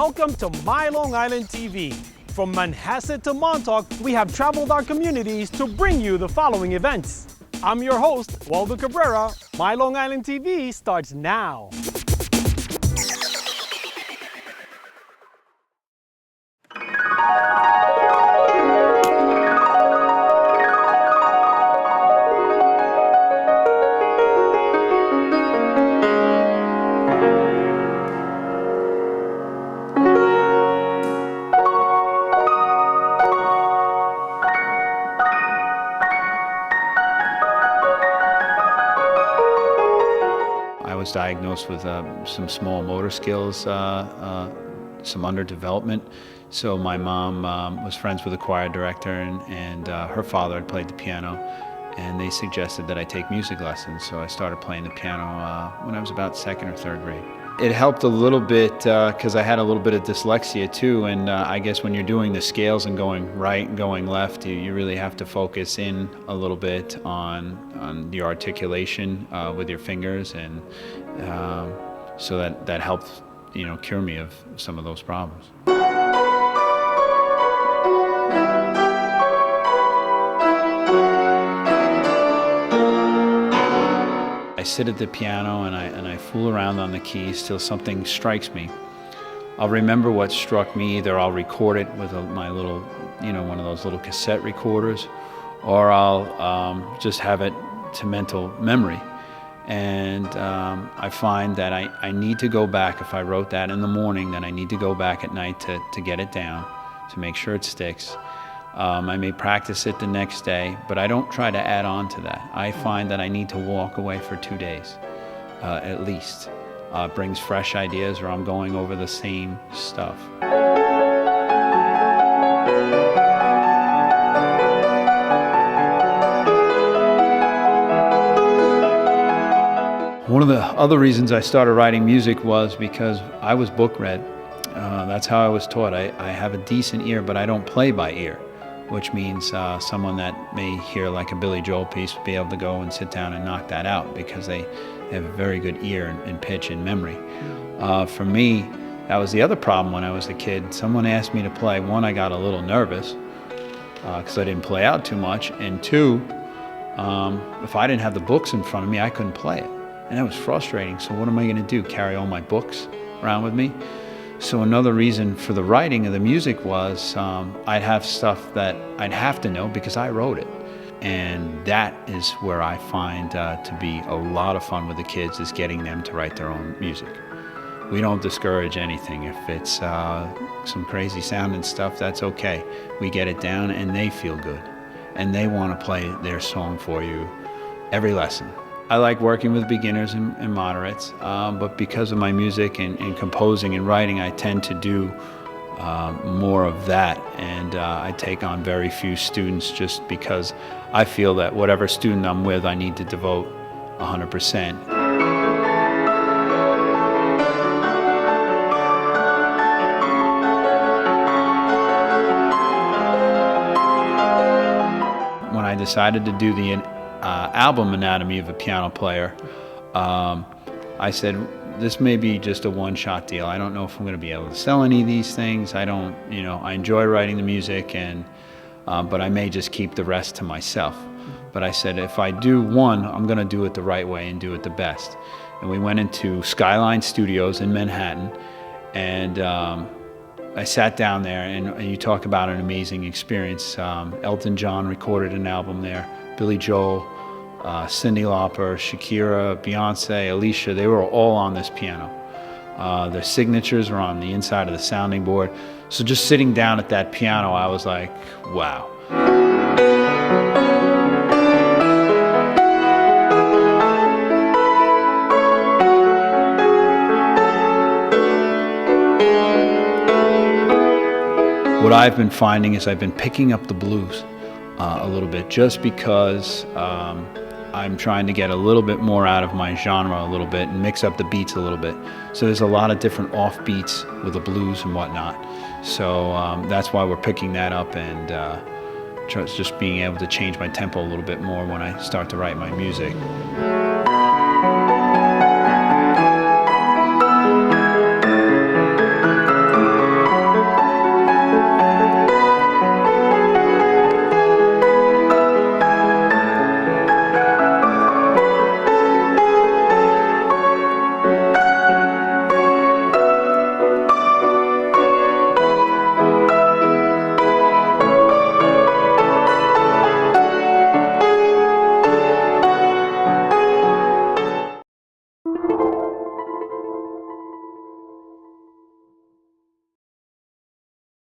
Welcome to My Long Island TV. From Manhasset to Montauk, we have traveled our communities to bring you the following events. I'm your host, Waldo Cabrera. My Long Island TV starts now. I was diagnosed with some small motor skills, some underdevelopment. So my mom was friends with the choir director, and her father had played the piano, and they suggested that I take music lessons. So I started playing the piano when I was about second or third grade. It helped a little bit because I had a little bit of dyslexia too, and I guess when you're doing the scales and going right and going left, you really have to focus in a little bit on your articulation with your fingers, and so that helped, cure me of some of those problems. I sit at the piano and I fool around on the keys till something strikes me. I'll remember what struck me. Either I'll record it with my little, one of those little cassette recorders, or I'll just have it to mental memory. And I find that I need to go back. If I wrote that in the morning, then I need to go back at night to get it down, to make sure it sticks. I may practice it the next day, but I don't try to add on to that. I find that I need to walk away for 2 days, at least. It brings fresh ideas, or I'm going over the same stuff. One of the other reasons I started writing music was because I was book read. That's how I was taught. I have a decent ear, but I don't play by ear, which means someone that may hear like a Billy Joel piece would be able to go and sit down and knock that out because they have a very good ear and pitch and memory. For me, that was the other problem when I was a kid. Someone asked me to play. One, I got a little nervous because I didn't play out too much, and two, if I didn't have the books in front of me, I couldn't play it. And that was frustrating. So what am I going to do, carry all my books around with me? So another reason for the writing of the music was I'd have stuff that I'd have to know because I wrote it. And that is where I find to be a lot of fun with the kids, is getting them to write their own music. We don't discourage anything. If it's some crazy sounding stuff, that's okay. We get it down and they feel good. And they want to play their song for you every lesson. I like working with beginners and moderates, but because of my music and composing and writing, I tend to do more of that, and I take on very few students just because I feel that whatever student I'm with, I need to devote 100%. When I decided to do the album Anatomy of a Piano Player, I said, this may be just a one-shot deal. I don't know if I'm going to be able to sell any of these things. I don't, I enjoy writing the music, but I may just keep the rest to myself. But I said, if I do one, I'm going to do it the right way and do it the best. And we went into Skyline Studios in Manhattan, and I sat down there, and you talk about an amazing experience. Elton John recorded an album there, Billy Joel, Cyndi Lauper, Shakira, Beyonce, Alicia, they were all on this piano. Their signatures were on the inside of the sounding board. So just sitting down at that piano, I was like, wow. What I've been finding is I've been picking up the blues a little bit, just because I'm trying to get a little bit more out of my genre a little bit and mix up the beats a little bit. So there's a lot of different off beats with the blues and whatnot. So that's why we're picking that up, and just being able to change my tempo a little bit more when I start to write my music.